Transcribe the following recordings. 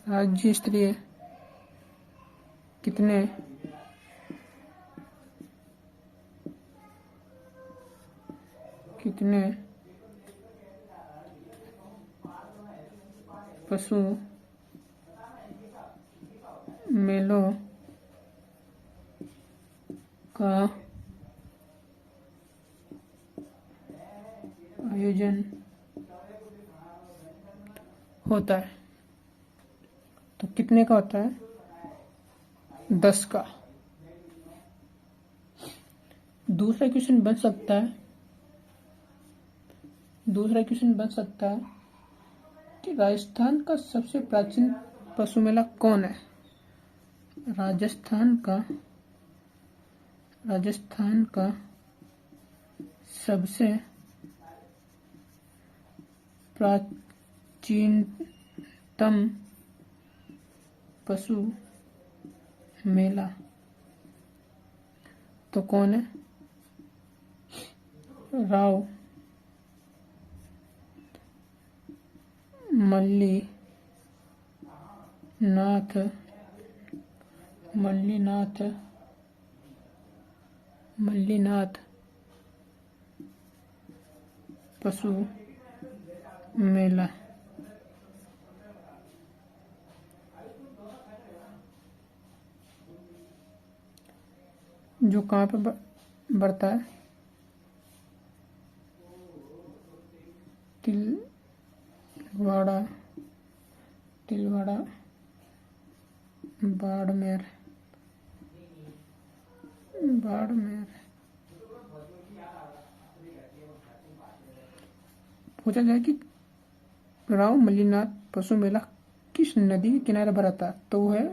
राज्य स्तरीय कितने पशु मेलों का आयोजन होता है? तो कितने का होता है? 10 का। दूसरा क्वेश्चन बन सकता है कि राजस्थान का सबसे प्राचीन पशु मेला कौन है? राजस्थान का सबसे प्राचीनतम पशु मेला तो कौन है? राव मल्लीनाथ पशु मेला। जो कहाँ पे बढ़ता है? तिलवाड़ा बाड़मेर। पूछा जाए कि राव मल्लीनाथ पशु मेला किस नदी के किनारे भरा था? तो वो है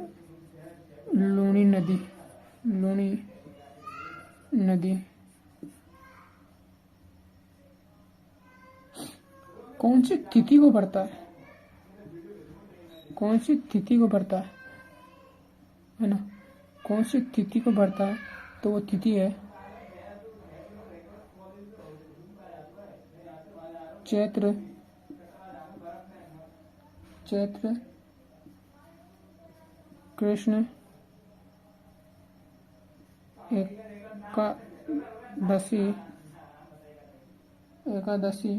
लूनी नदी। कौन सी तिथि को भरता है? है ना? कौन सी तिथि को भरता है? तो वो तिथि है चैत्र कृष्ण एकादशी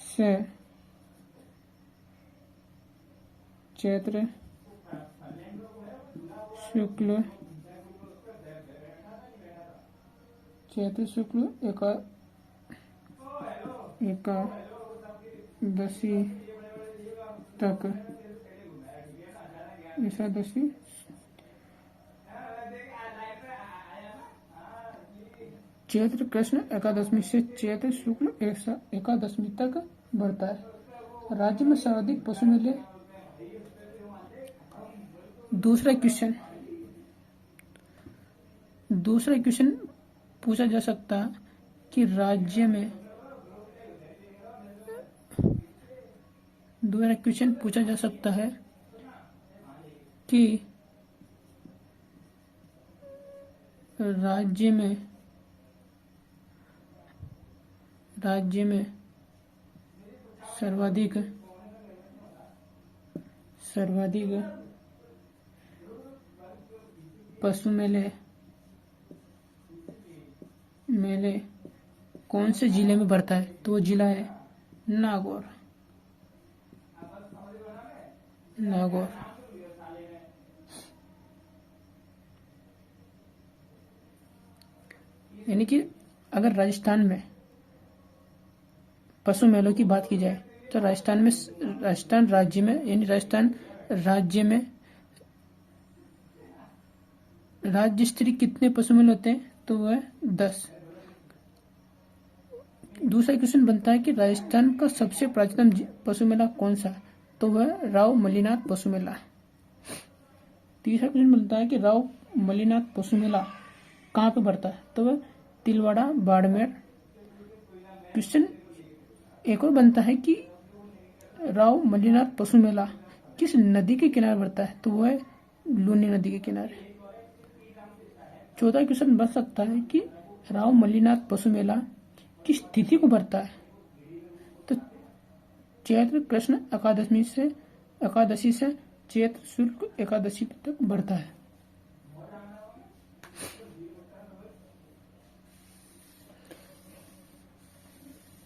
से चैत्र शुक्ल एकादशी तक। चैत्र कृष्ण एकादशी से चैत्र शुक्ल एकादशी तक बढ़ता है। राज्य में सर्वाधिक पशु मेले। दूसरा क्वेश्चन पूछा जा सकता है कि राज्य में राज्य में सर्वाधिक पशु मेले कौन से जिले में बढ़ता है? तो वो जिला है नागौर। यानी कि अगर राजस्थान में पशु मेलों की बात की जाए तो राजस्थान राज्य में राज्य स्तरीय कितने पशु मेले होते हैं? तो वह 10। दूसरा क्वेश्चन बनता है कि राजस्थान का सबसे प्राचीनतम पशु मेला कौन सा? तो वह राव मल्लीनाथ पशु मेला। तीसरा क्वेश्चन बनता है कि राव मल्लीनाथ पशु मेला कहाँ पे बढ़ता है? तो वह तिलवाड़ा बाड़मेर। क्वेश्चन एक और बनता है कि राव मल्लीनाथ पशु मेला किस नदी के किनारे बढ़ता है? तो वह है लूनी नदी के किनारे। चौथा क्वेश्चन बन सकता है कि राव मल्लीनाथ पशु मेला किस तिथि को बढ़ता है? तो चैत्र कृष्ण एकादशी से एकादशी से चैत्र शुक्ल एकादशी तक बढ़ता है।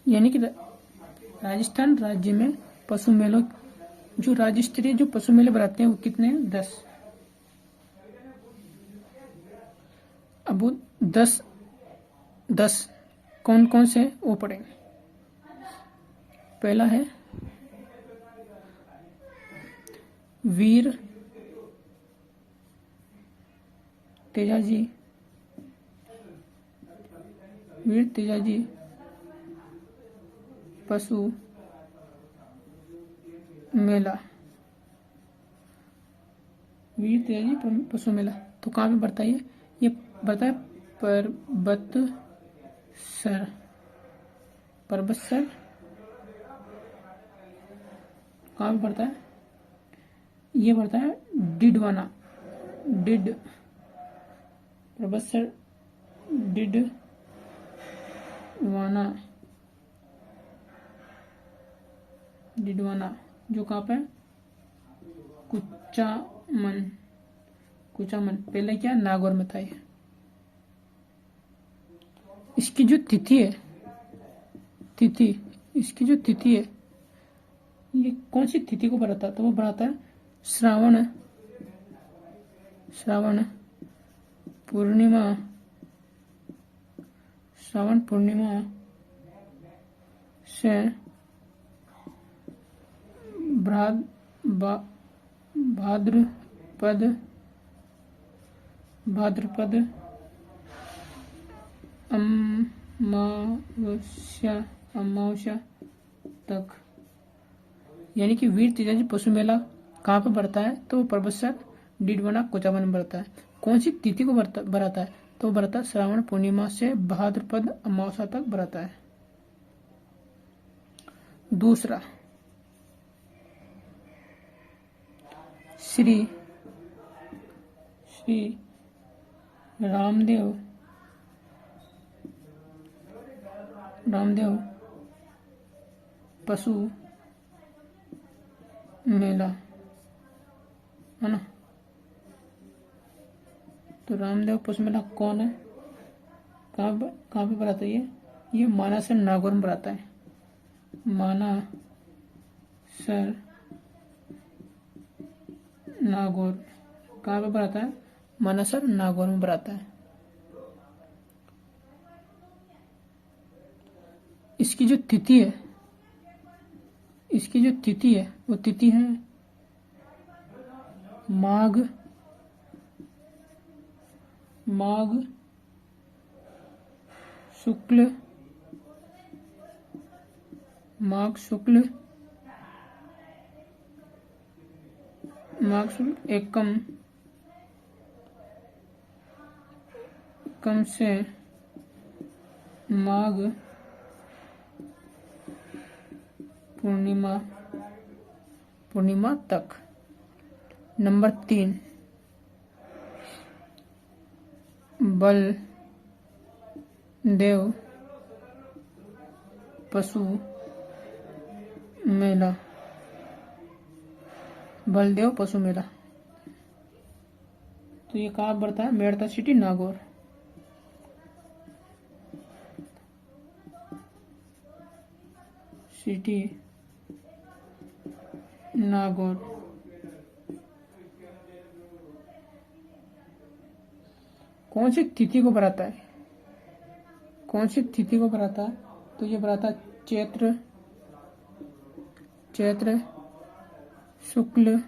यानी कि राजस्थान राज्य में पशु मेलों, जो राज्य स्तरीय जो पशु मेले बनाते हैं वो कितने हैं? 10। अब वो 10 कौन कौन से वो पड़ेंगे? पहला है वीर तेजाजी पशु मेला। वीर तेजाजी पशु मेला तो कहाँ पे बढ़ता है? ये बढ़ता है पर्वतसर कहाँ पे बढ़ता है? ये बढ़ता है डिडवाना, पर्वतसर डिडवाना जो कहाँ पे? कुचामन पहले क्या नागौर में था ये। इसकी जो तिथि है इसकी जो तिथि है ये कौन सी तिथि को बढ़ाता है? तो वो बढ़ाता है श्रावण पूर्णिमा से भाद्रपद अमावस्या तक। यानी कि वीर तेजाजी पशु मेला कहाँ पर बढ़ता है? तो पर्वतसर डिडवाना कोचामन में बढ़ता है। कौन सी तिथि को बढ़ाता है? तो बढ़ता है श्रावण पूर्णिमा से भाद्रपद अमावस्या तक बढ़ाता है। दूसरा श्री रामदेव पशु मेला है ना। तो रामदेव पशु मेला कौन है? कहाँ पे बढ़ाता है? ये मानासर नागौर में बढ़ाता है। मानासर नागौर कहाँ पे बढ़ाता है? मानासर नागौर में बढ़ाता है। इसकी जो तिथि है वो तिथि है माघ शुक्ल एकम से माघ पूर्णिमा तक। नंबर 3 बलदेव पशु मेला। तो ये कहाँ बढ़ता है? मेड़ता सिटी नागौर। कौन सी तिथि को बढ़ाता है? तो ये बढ़ाता है चैत्र शुक्ल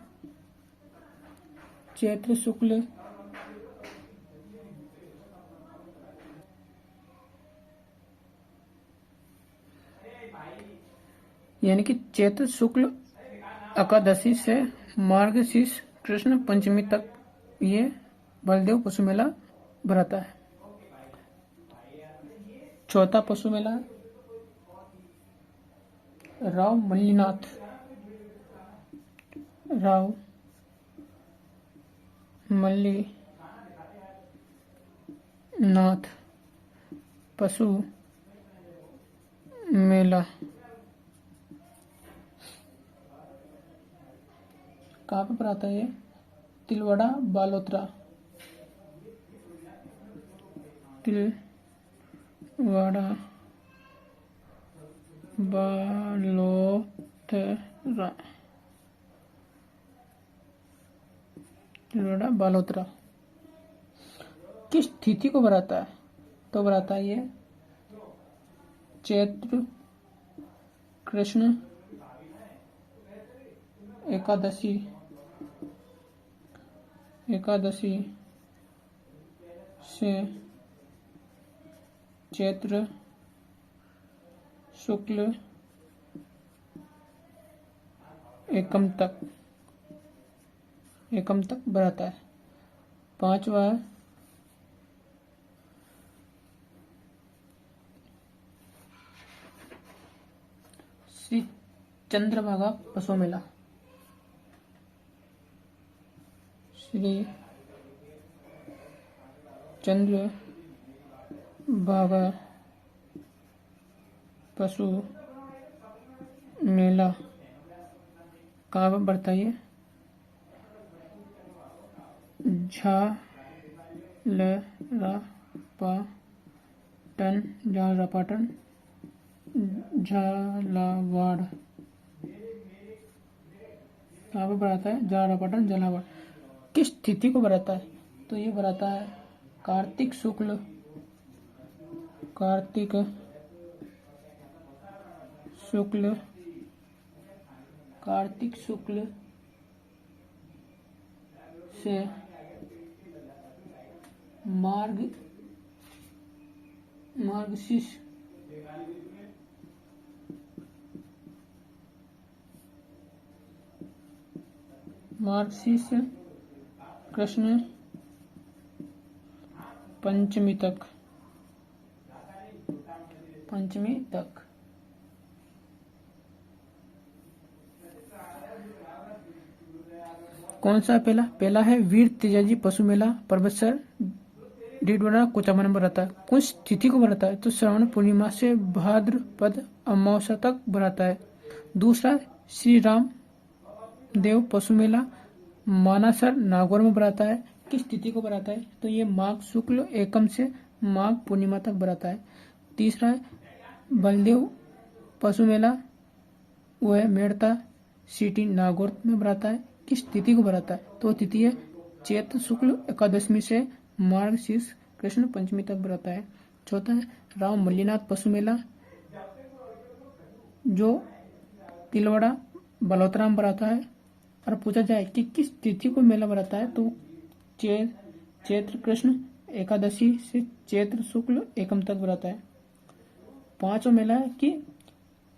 यानी कि चैत्र शुक्ल एकादशी से मार्गशीर्ष कृष्ण पंचमी तक ये बलदेव पशु मेला भराता है। चौथा पशु मेला राव मल्लीनाथ पशु मेला। कहाँ पे पड़ा था ये? तिलवाड़ा बालोतरा, तिलवाड़ा बालोतरा, तिलवाड़ा बालोतरा किस तिथि को बनाता है? तो बनाता है ये चैत्र कृष्ण एकादशी, एकादशी से चैत्र शुक्ल एकम तक बढ़ाता है। पांचवा श्री चंद्रभागा पशु मेला, श्री चंद्रभागा पशु मेला कहाँ पर बढ़ता है? झालरापाटन झालावाड़, कहाँ पर बढ़ाता है? झालरापाटन झालावाड़ किस तिथि को बढ़ाता है? तो ये बढ़ाता है कार्तिक शुक्ल से मार्गशीर्ष कृष्ण पंचमी तक, कौन सा पहला है वीर तेजाजी पशु मेला परबतसर डीडवाड़ा कोचामा नंबर आता है। कौन सी तिथि को बनाता है? तो श्रावण पूर्णिमा से भाद्रपद अमावस्या तक बनाता है। दूसरा श्री राम देव पशु मेला मानासर नागौर में बनाता है। किस तिथि को बनाता है? तो ये माघ शुक्ल एकम से माघ पूर्णिमा तक बनाता है। तीसरा है बलदेव पशु मेला, वह मेड़ता सिटी नागौर में बनाता है। किस तिथि को बनाता है? तो तिथि है चैत्र शुक्ल एकादशमी से मार्गशीर्ष कृष्ण पंचमी तक बनाता है। चौथा है राम मल्लीनाथ पशु मेला, जो तिलवाड़ा बालोतरा में बनाता है। और पूछा जाए कि किस तिथि को मेला बनाता है? तो चैत्र कृष्ण एकादशी से चैत्र शुक्ल एकम तक बनाता है। पांचवा मेला है कि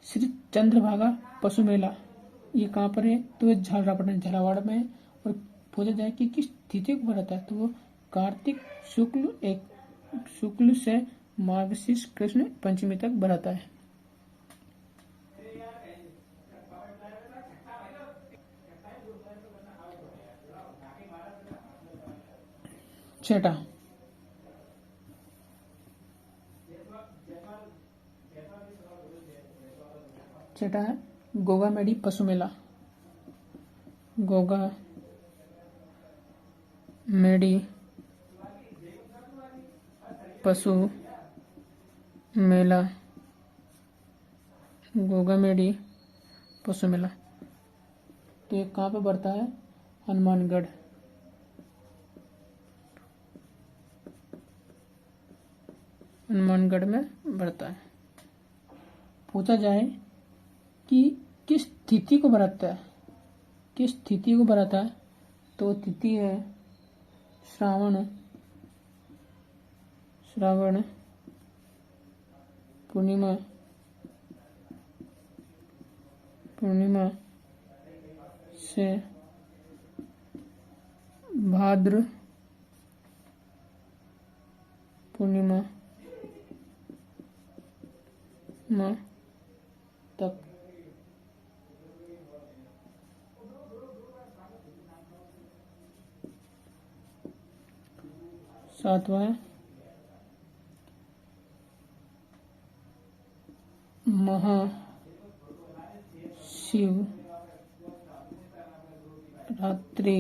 श्री चंद्रभागा पशु मेला, ये कहाँ पर है? तो ये झालरापाटन झालावाड़ में है। और पूछा जाए कि किस तिथि को बनाता है? तो वो कार्तिक शुक्ल से मार्गशीर्ष कृष्ण पंचमी तक बनाता है। छठा है गोगा मेडी पशु मेला, गोगा मेडी पशु मेला, गोगा मेडी पशु मेला तो ये कहाँ पे बढ़ता है? हनुमानगढ़, में बढ़ता है। पूछा जाए कि किस तिथि को बढ़ाता है? तो तिथि है श्रावण पूर्णिमा से भाद्र पूर्णिमा तक। सातवां है महाशिवरात्रि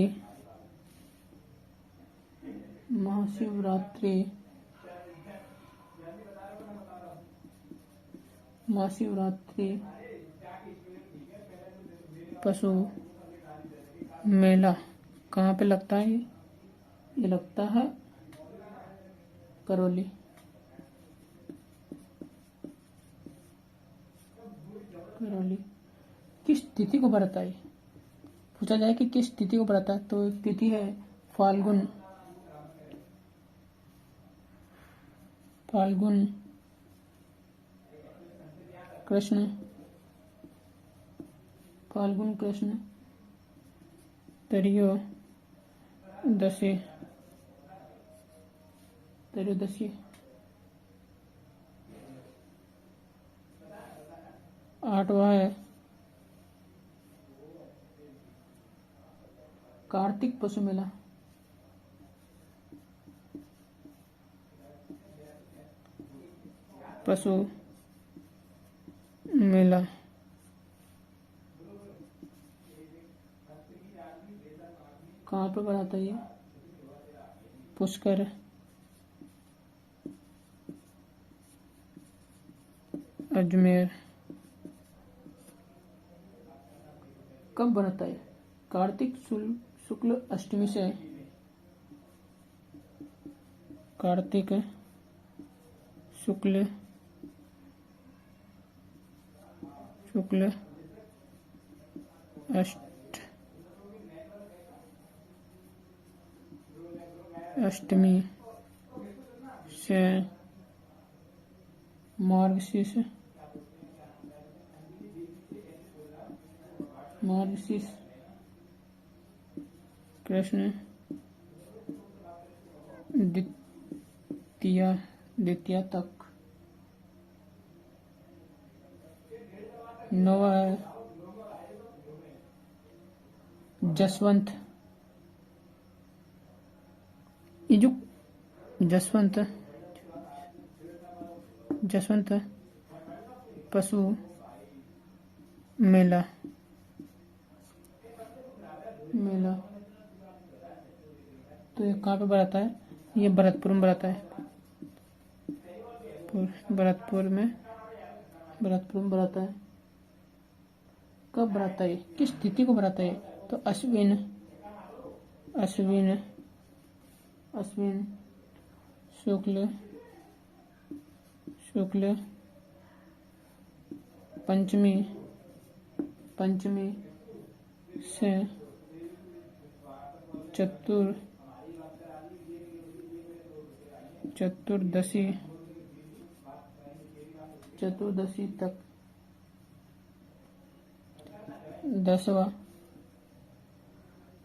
महाशिवरात्रि महाशिवरात्रि पशु मेला कहाँ पे लगता है? ये लगता है करौली। करौली किस तिथि को बरता है? पूछा जाए कि किस तिथि को बरता है, तो तिथि है फाल्गुन। फाल्गुन कृष्ण, फाल्गुन कृष्ण त्रयोदशी। त्रयोदशी 8वां है कार्तिक पशु मेला। पशु मेला कहाँ पर बनाता है? पुष्कर, अजमेर। कब बनता है? कार्तिक शुक्ल अष्टमी से। कार्तिक शुक्ल अष्टमी से मार्गशीर्ष कृष्ण द्वितीया तक। 9वां है जसवंत। ये जो जसवंत पशु मेला तो ये कहाँ पे बढ़ाता है? ये भरतपुर में बढ़ाता है। भरतपुर में बढ़ाता है। कब बढ़ाता है? किस तिथि को बढ़ाता है? तो अश्विन शुक्ल पंचमी से चतुर्दशी तक। 10वां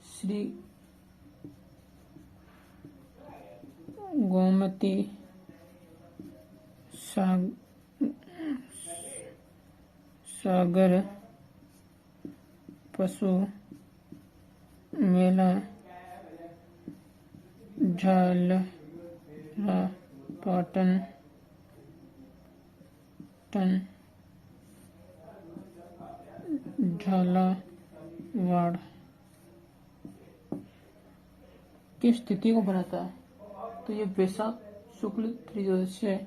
श्री गोमती सागर पशु मेला झालरापाटन झालावाड़। किस तिथि को बनाता है? तो ये वैशाख शुक्ल त्रयोदशी है।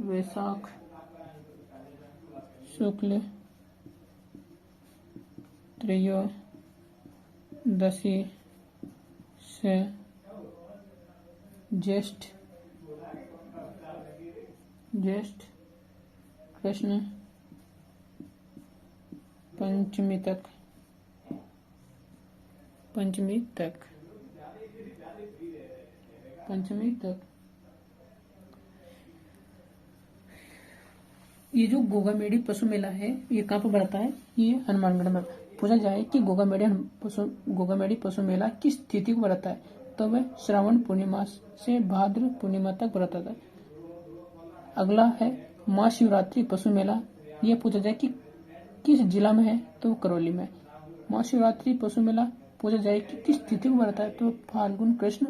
वैशाख शुक्ल त्रयोदशी से ज्येष्ठ कृष्ण पंचमी तक। ये जो गोगामेडी पशु मेला है ये कहाँ पर बढ़ता है? ये हनुमानगढ़ में। पूछा जाए कि गोगामेडी पशु मेला किस तिथि को बढ़ता है? तो वह श्रावण पूर्णिमा से भाद्र पूर्णिमा तक बढ़ता है। अगला है महाशिवरात्रि पशु मेला। ये पूछा जाए कि किस जिला में है? तो करौली में। महाशिवरात्रि पशु मेला पूछा जाए कि किस तिथि को बढ़ता है? तो फाल्गुन कृष्ण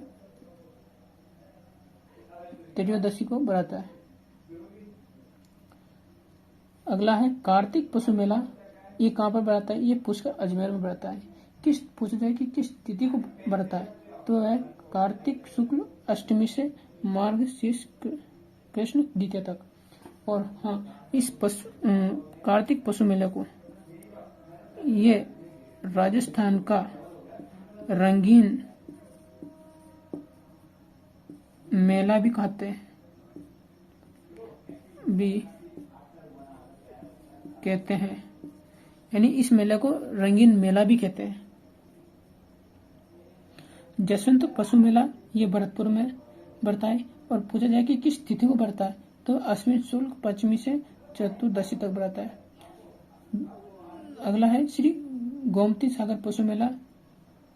त्रयोदशी को बढ़ाता है। अगला है कार्तिक पशु मेला। ये कहाँ पर बढ़ाता है? ये पुष्कर अजमेर में बढ़ता है। किस पूछा जाए कि किस तिथि को बढ़ता है? तो है कार्तिक शुक्ल अष्टमी से मार्गशीर्ष कृष्ण द्वितीया तक। और हाँ, इस कार्तिक पशु मेले को ये राजस्थान का रंगीन मेला भी कहते हैं, यानी इस मेले को रंगीन मेला भी कहते हैं। जसवंत पशु मेला ये भरतपुर में बढ़ता है। और पूछा जाए कि किस तिथि को बढ़ता है? तो अश्विन शुक्ल पंचमी से चतुर्दशी तक बढ़ता है। अगला है श्री गोमती सागर पशु मेला,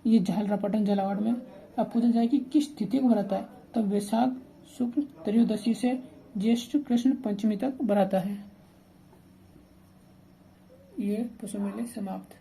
ये झालरापाटन झालावाड़ में। अब पूछा जाए कि किस तिथि को बढ़ाता है? तो वैशाख शुक्ल त्रयोदशी से ज्येष्ठ कृष्ण पंचमी तक बढ़ाता है। ये पशु मेले समाप्त।